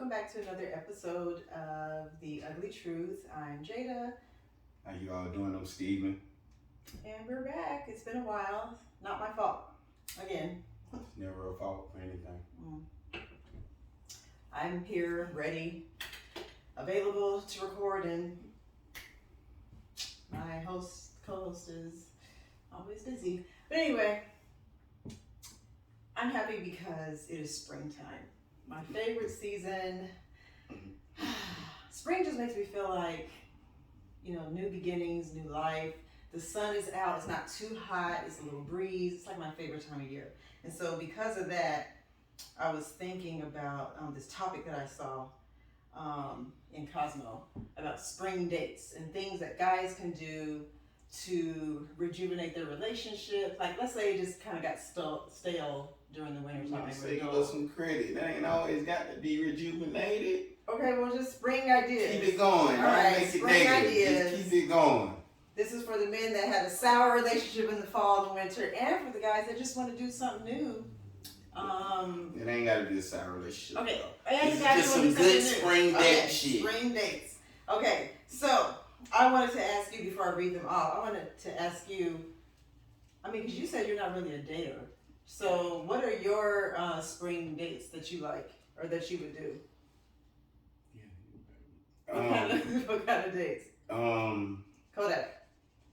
welcome back to another episode of The Ugly Truth. I'm Jada. How you all doing? I'm Steven. And we're back. It's been a while. Not my fault. Again. It's never a fault for anything. I'm here, ready, available to record, and my co-host is always busy. But anyway, I'm happy because it is springtime. My favorite season. Spring just makes me feel like, new beginnings, new life. The sun is out. It's not too hot. It's a little breeze. It's like my favorite time of year. And so because of that, I was thinking about this topic that I saw in Cosmo about spring dates and things that guys can do to rejuvenate their relationship. Like, let's say it just kind of got stale during the winter time. Say give us some credit. That ain't always got to be rejuvenated. Okay, well, just spring ideas. Keep it going. All right, make spring it ideas. Just keep it going. This is for the men that had a sour relationship in the fall and winter, and for the guys that just want to do something new. It ain't got to be a sour relationship. Okay, this is just some good spring date shit. Spring dates. Okay, so I wanted to ask you before I read them all. I wanted to ask you. Because you said you're not really a dater. So, what are your spring dates that you like or that you would do? What kind of dates? Kodak.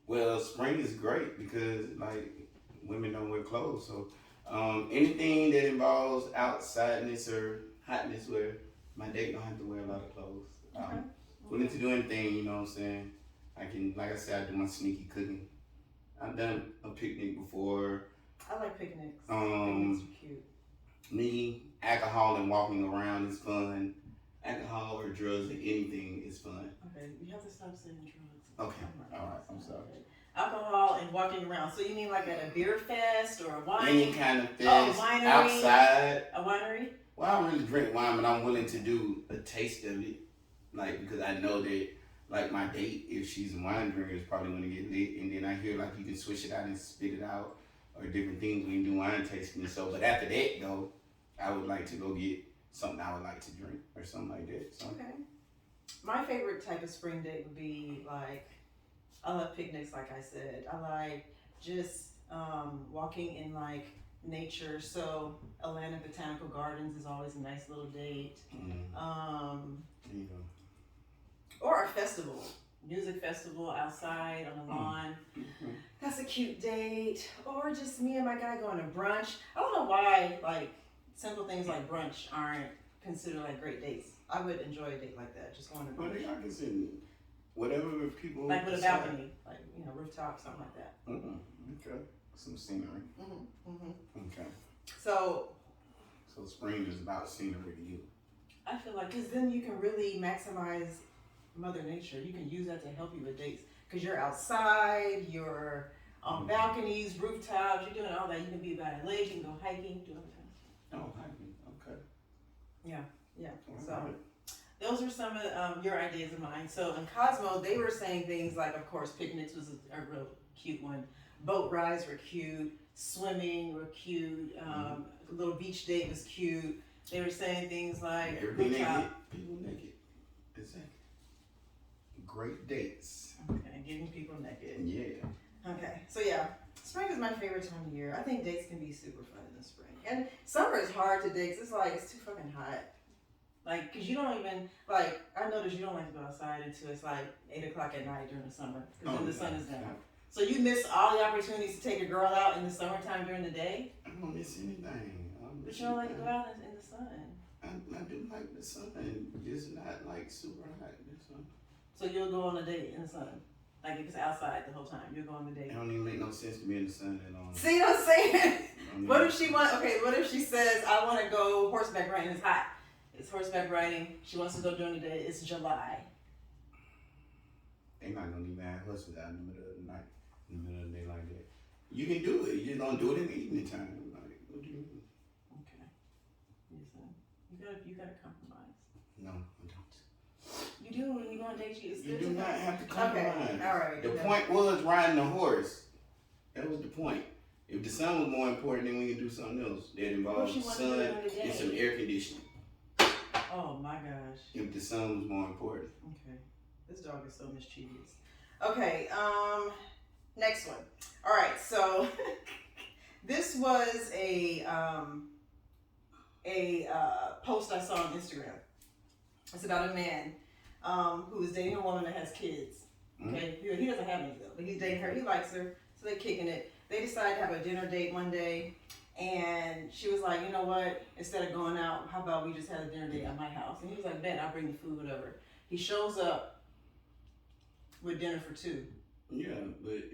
Well, spring is great because women don't wear clothes, so anything that involves outsideness or hotness, where my date don't have to wear a lot of clothes. Willing to do anything, you know what I'm saying? I can, like I said, I do my sneaky cooking. I've done a picnic before. I like picnics. Picnics are cute. Me, alcohol and walking around is fun. Alcohol or drugs or anything is fun. Okay, you have to stop saying drugs. Okay, all right, I'm sorry. Okay. Alcohol and walking around. So you mean like at a beer fest or a wine? Any kind of fest, winery, outside. A winery? Well, I don't really drink wine, but I'm willing to do a taste of it. Because I know that, my date, if she's a wine drinker, is probably going to get lit. And then I hear, you can switch it out and spit it out or different things when you do wine tasting. So, but after that, though, I would like to go get something I would like to drink or something like that. So. Okay. My favorite type of spring date would be I love picnics, like I said. I like just walking in nature. So Atlanta Botanical Gardens is always a nice little date. Or a festival, music festival outside on the lawn. That's a cute date. Or just me and my guy going to brunch. I don't know why simple things like brunch aren't considered great dates. I would enjoy a date like that, just going to brunch. Well, they are considered whatever people with a balcony, rooftop, something like that. Okay, some scenery. Okay. So spring is about scenery to you. I feel because then you can really maximize Mother Nature. You can use that to help you with dates because you're outside, you're on balconies, rooftops, you're doing all that. You can be by a lake, you can go hiking, do other things. Oh, hiking. Okay. Yeah. So right. those are some of your ideas of mine. So in Cosmo, they were saying things of course, picnics was a real cute one. Boat rides were cute. Swimming were cute. A little beach date was cute. They were saying things like everything naked. People naked. Exactly. Great dates. Okay, getting people naked. Yeah. Okay, so spring is my favorite time of year. I think dates can be super fun in the spring. And summer is hard to date 'cause it's too fucking hot. Cause you don't even, I noticed you don't like to go outside until it's 8 o'clock at night during the summer. Cause then the sun is down. So you miss all the opportunities to take a girl out in the summertime during the day? I don't miss anything. But you don't like to go out in the sun. I do like the sun, just not super hot. So you'll go on a date in the sun? If it's outside the whole time, you'll go on the date? It don't even make no sense to be in the sun at all. See what I'm saying? What if she says, I want to go horseback riding, it's hot. It's horseback riding. She wants to go during the day. It's July. They're not going to even have horses out in the middle of the night, in the middle of the day like that. You can do it. You just don't do it in the evening time. What do you mean? Okay. You gotta compromise. No, I don't. You do when you go on dates. You do not have to compromise. Okay, all right. The point was riding the horse. That was the point. If the sun was more important, then we can do something else that involves sun and some air conditioning. Oh my gosh. if the son was more important. Okay. This dog is so mischievous. Okay, next one. All right, so this was a post I saw on Instagram. It's about a man who is dating a woman that has kids. Okay, he doesn't have any though, but he's dating her. He likes her, so they're kicking it. They decided to have a dinner date one day, and she was like, you know what? Instead of going out, how about we just have a dinner date at my house? And he was like, bet, I'll bring the food, whatever. He shows up with dinner for two. Yeah, but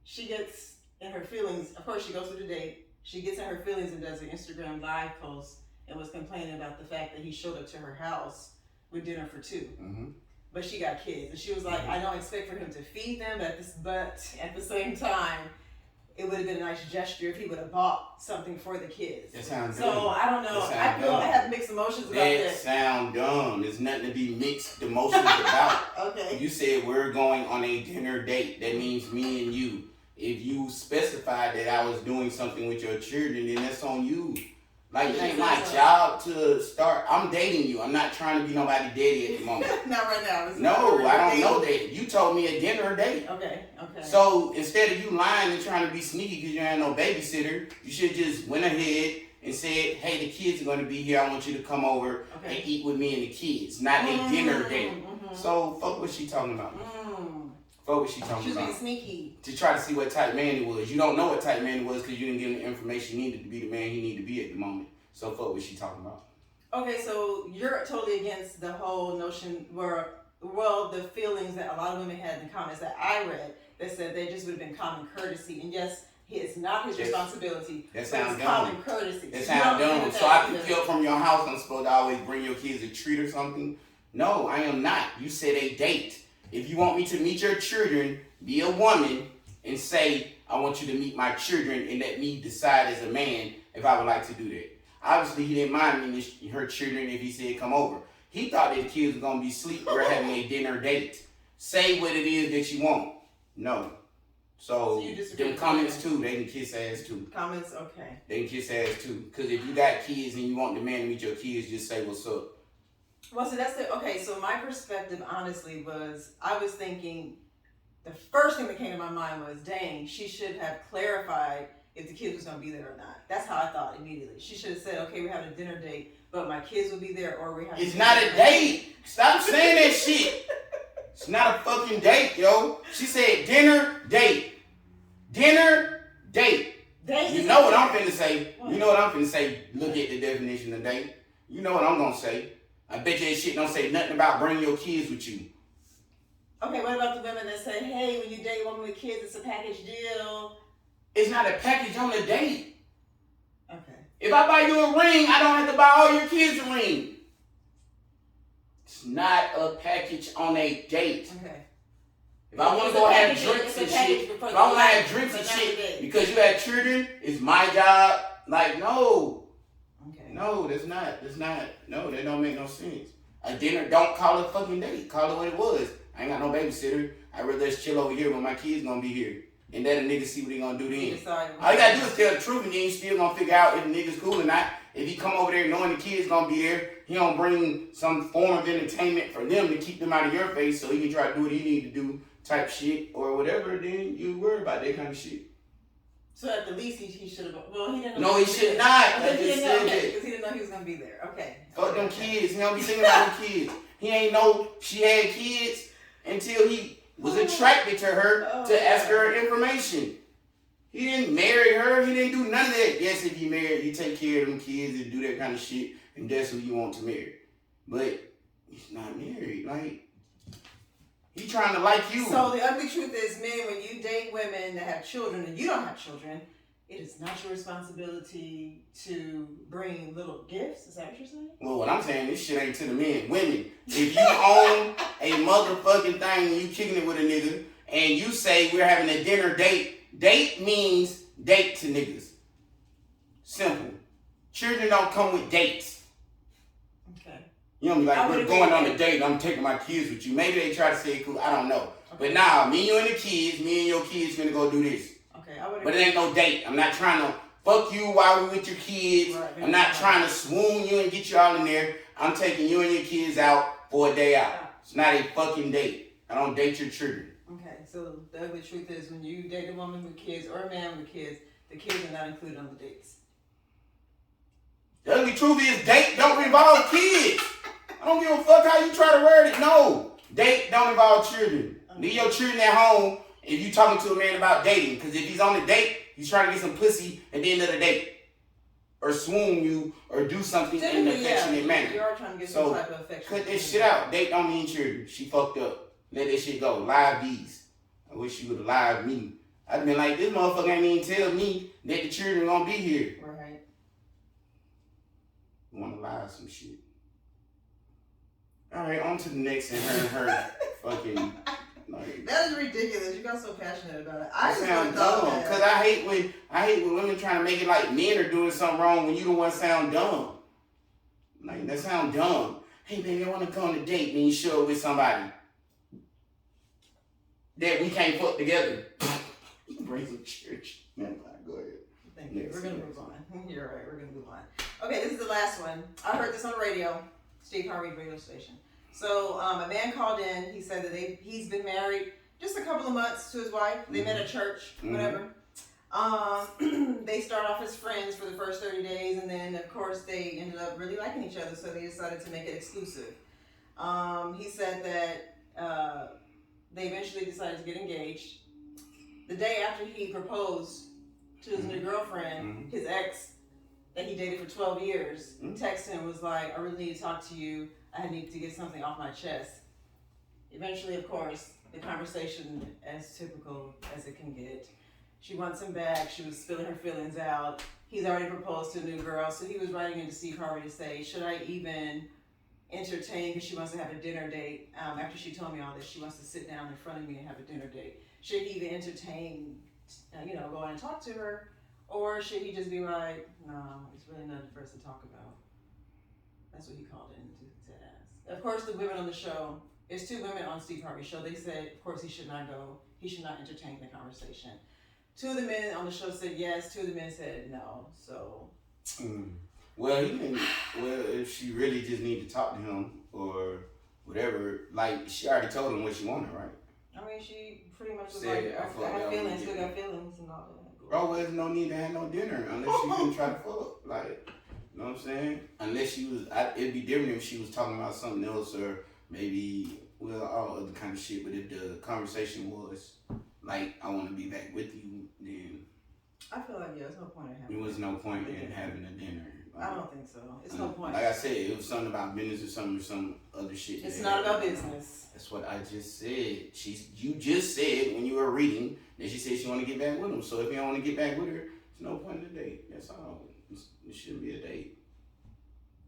She gets in her feelings. Of course, she goes to the date. She gets in her feelings and does an Instagram live post and was complaining about the fact that he showed up to her house with dinner for two. But she got kids, and she was like, I don't expect for him to feed them, but at the same time, it would have been a nice gesture if he would have bought something for the kids. that sounds So dumb. I don't know. I feel I have mixed emotions about That that. sound dumb. There's nothing to be mixed emotions about. Okay. You said we're going on a dinner date. That means me and you. If you specified that I was doing something with your children, then that's on you. Like, it ain't my job to start. I'm dating you. I'm not trying to be nobody daddy at the moment. Not right now. No, I don't know that. You told me a dinner date. Okay. So instead of you lying and trying to be sneaky because you ain't no babysitter, you should just went ahead and said, hey, the kids are going to be here. I want you to come over and eat with me and the kids. Not a dinner date. So fuck what she talking about. Fuck what she talking She was about. being sneaky. To try to see what type man he was. You don't know what type man he was because you didn't give him the information needed to be the man he needed to be at the moment. So fuck what she talking about. Okay, so you're totally against the whole notion where, well, the feelings that a lot of women had in the comments that I read that said they just would have been common courtesy. And yes, it's not his responsibility. That sounds dumb. Common courtesy. That sounds dumb. So I pick you up from your house. I'm supposed to always bring your kids a treat or something? No, I am not. You said a date. If you want me to meet your children, be a woman and say, I want you to meet my children and let me decide as a man if I would like to do that. Obviously, he didn't mind me her children if he said come over. He thought that the kids were going to be asleep. We're having a dinner date. Say what it is that you want. No. So them comments too, they can kiss ass too. Comments, okay. They can kiss ass too. Because if you got kids and you want the man to meet your kids, just say what's up. Well, so that's okay, so my perspective, honestly, was I was thinking the first thing that came to my mind was, dang, she should have clarified if the kids was going to be there or not. That's how I thought immediately. She should have said, okay, we're having a dinner date, but my kids will be there, or we're having It's not a date. Stop saying that shit. It's not a fucking date, yo. She said dinner date. Dinner date. You know what I'm finna say. You know what I'm finna say. Look at the definition of date. You know what I'm gonna say. I bet you that shit don't say nothing about bringing your kids with you. Okay, what about the women that say, hey, when you date a woman with kids, it's a package deal? It's not a package on a date. Okay. If I buy you a ring, I don't have to buy all your kids a ring. It's not a package on a date. Okay. If I want to go have drinks and shit, if I want to have drinks and shit because you have children, it's my job. Like, no. Okay. No, no, that don't make no sense. A dinner, don't call it a fucking date. Call it what it was. I ain't got no babysitter. I'd rather just chill over here when my kids gonna be here. And let a nigga see what he gonna do then. All you gotta do is tell the truth and then you still gonna figure out if the nigga's cool or not. If he come over there knowing the kids gonna be there, he don't bring some form of entertainment for them to keep them out of your face so he can try to do what he need to do type shit or whatever, then you worry about that kind of shit. So at the least he should have. Well, he didn't know. No, he should not. I Because just said that. he didn't know he was gonna be there. Okay. Fuck them kids. He don't be thinking about them kids. He ain't know she had kids until he was attracted to her to ask her information. He didn't marry her. He didn't do none of that. Yes, if you married, you take care of them kids and do that kind of shit, and that's who you want to marry. But he's not married. Like, he trying to like you. So the ugly truth is, men, when you date women that have children and you don't have children, it is not your responsibility to bring little gifts. Is that what you're saying? Well, what I'm saying, this shit ain't to the men. Women, if you own a motherfucking thing and you kicking it with a nigga, and you say we're having a dinner date, date means date to niggas. Simple. Children don't come with dates. Okay. You know, like, we're going on a date, I'm taking my kids with you. Maybe they try to say it cool, I don't know. Okay. But nah, me, you and the kids, me and your kids gonna go do this. Okay, but it ain't no date. I'm not trying to Fuck you while we with your kids. Right, I'm not trying to swoon you and get you all in there. I'm taking you and your kids out for a day out. It's not a fucking date. I don't date your children. Okay, so the ugly truth is when you date a woman with kids or a man with kids, the kids are not included on the dates. The ugly truth is date don't involve kids. I don't give a fuck how you try to word it. No. Date don't involve children. Leave your children at home if you talking to a man about dating. Because if he's on a date, he's trying to get some pussy at the end of the date. Or swoon you or do something in an affectionate manner. You are trying to get some type of affection. Cut that shit out. Date don't mean children. She fucked up. Let that shit go. Live these. I wish you would have live me. I'd been like, this motherfucker ain't even tell me that the children gonna be here. Right. I wanna lie some shit. Alright, on to the next and her fucking like. That is ridiculous. You got so passionate about it. I sound dumb. Cause I hate when women trying to make it like men are doing something wrong when you the one sound dumb. Like that sound dumb. Hey baby, I wanna go on a date and you show up with somebody that we can't fuck together. You can bring some church. Man, go ahead. Thank you. We're gonna move on. You're right. We're gonna move on. Okay, this is the last one. I heard this on the radio, Steve Harvey radio station. So a man called in. He said that he's been married just a couple of months to his wife. They met at church, whatever. They start off as friends for the first 30 days, and then of course they ended up really liking each other, so they decided to make it exclusive. He said that they eventually decided to get engaged. The day after he proposed to his new girlfriend, his ex that he dated for 12 years, texted him and was like, I really need to talk to you. I need to get something off my chest. Eventually, of course, the conversation, as typical as it can get, she wants him back. She was spilling her feelings out. He's already proposed to a new girl, so he was writing into Steve Harvey to say, should I even entertain, because she wants to have a dinner date. After she told me all this, she wants to sit down in front of me and have a dinner date. Should he even entertain, go and talk to her? Or should he just be like, no, it's really nothing for us to talk about? That's what he called in to ask. Of course, the women on the show, there's two women on Steve Harvey's show. They said, of course, he should not go. He should not entertain the conversation. Two of the men on the show said yes. Two of the men said no. So. Well, if she really just need to talk to him or whatever, like she already told him what she wanted, right? I mean, she pretty much was like, I have feelings, still got feelings and all that. Bro, well, there's no need to have no dinner unless you can try to fuck. Like, you know what I'm saying? Unless she was, it'd be different if she was talking about something else or maybe, all other kind of shit. But if the conversation was like, I want to be back with you, then I feel like, there's no point in having. There was no point in having a dinner. I don't think so. It's no point. Like I said, it was something about business or some other shit. It's not about business. That's what I just said. You just said when you were reading that she said she want to get back with him. So if you don't want to get back with her, there's no point in the date. That's all. It shouldn't be a date.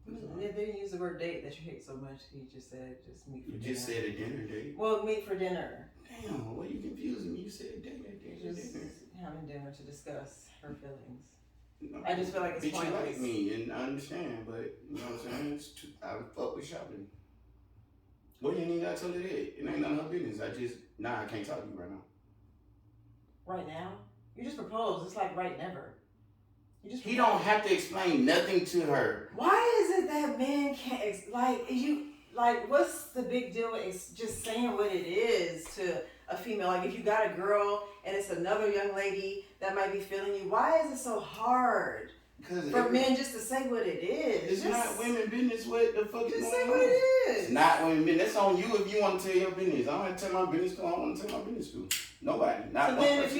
They didn't use the word date that you hate so much. He just said just meet for dinner. You just said a dinner date. Well, meet for dinner. Damn, what are you confusing me? You said dinner. Just having dinner to discuss her feelings. No, I just feel like it's pointless. You like me, and I understand, but you know what I'm saying? I fuck with shopping. Well, you ain't even gotta tell her that. It ain't none of her business. I can't talk to you right now. Right now? You just proposed. It's like right never. He don't have to explain nothing to her. Why is it that men can't, what's the big deal with just saying what it is to a female? Like, if you got a girl and it's another young lady that might be feeling you, why is it so hard for men just to say what it is? It's not women business what the fuck is going on. Just say what it is. It's not women business. That's on you if you want to tell your business. I don't want to tell my business to. I don't want to tell my business to. Nobody. Not so then if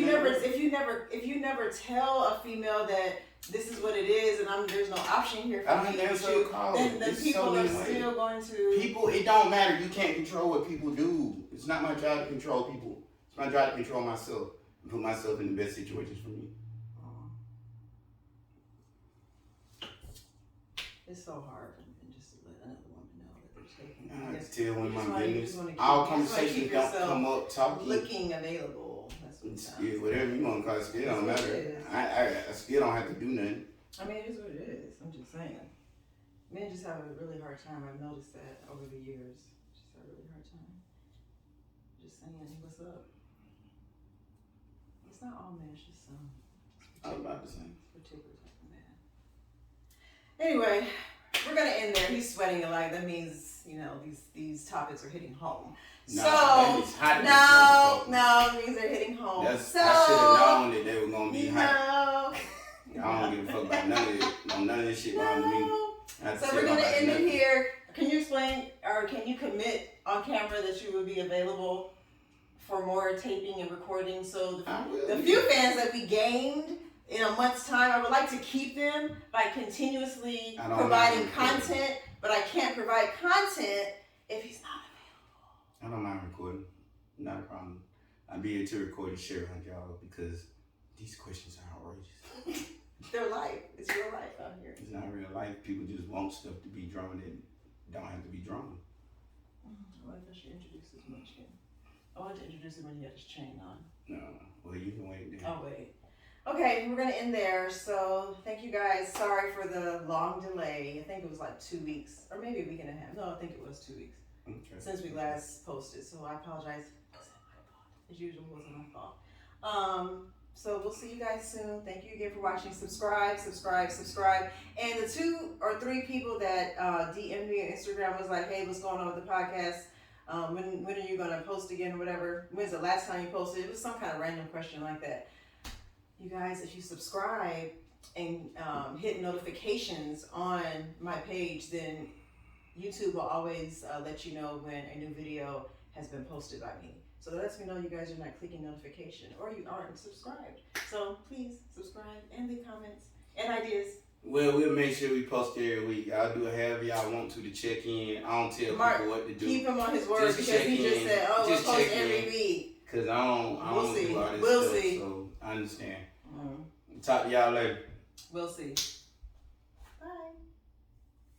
you never tell a female that this is what it is and there's no option here for me to shoot, then people are still going to... People, it don't matter. You can't control what people do. It's not my job to control people. It's my job to control myself and put myself in the best situations for me. It's so hard just to let another woman know that they're taking. I just tell when my business. All conversations don't come up talking. Looking available. That's what it sounds. Yeah, whatever you want to call it, still don't matter. I still don't have to do nothing. I mean, it is what it is. I'm just saying. Men just have a really hard time. I've noticed that over the years. Just have a really hard time. Just saying, what's up? It's not all men, it's just some. I was about to say. Anyway, we're gonna end there. He's sweating a lot. That means, these topics are hitting home. No, so it's hot. No, it means they're hitting home. I should have known that they were gonna be hot. No. I don't give a fuck about none of it. None of this shit bothers me. So we're gonna end it here. Can you explain, or can you commit on camera that you would be available for more taping and recording? So the few fans that we gained in a month's time, I would like to keep them by continuously providing content, but I can't provide content if he's not available. I don't mind recording. Not a problem. I'd be able to record and share on y'all because these questions are outrageous. Their life. It's real life out here. It's not real life. People just want stuff to be drawn that don't have to be drawn. Well, I should introduce this munchkin. I wanted to introduce him when he had his chain on. No. Well, you can wait there. I'll wait. Okay, we're going to end there. So thank you guys. Sorry for the long delay. I think it was like 2 weeks. Or maybe a week and a half. No, I think it was 2 weeks. Okay. Since we last posted. So I apologize. It wasn't my fault. As usual, it wasn't my fault. So we'll see you guys soon. Thank you again for watching. Subscribe. And the 2 or 3 people that DM'd me on Instagram was like, hey, what's going on with the podcast? When are you going to post again or whatever? When's the last time you posted? It was some kind of random question like that. You guys, if you subscribe and hit notifications on my page, then YouTube will always let you know when a new video has been posted by me. So that lets me know you guys are not clicking notification or you aren't subscribed. So please subscribe and leave comments and ideas. Well, we'll make sure we post every week. Y'all do however y'all want to check in. I don't tell people what to do. Keep him on his word because he just said, we'll post every week. Because I don't do all this we'll stuff, see. so I understand. Mm-hmm. Talk to y'all later. We'll see.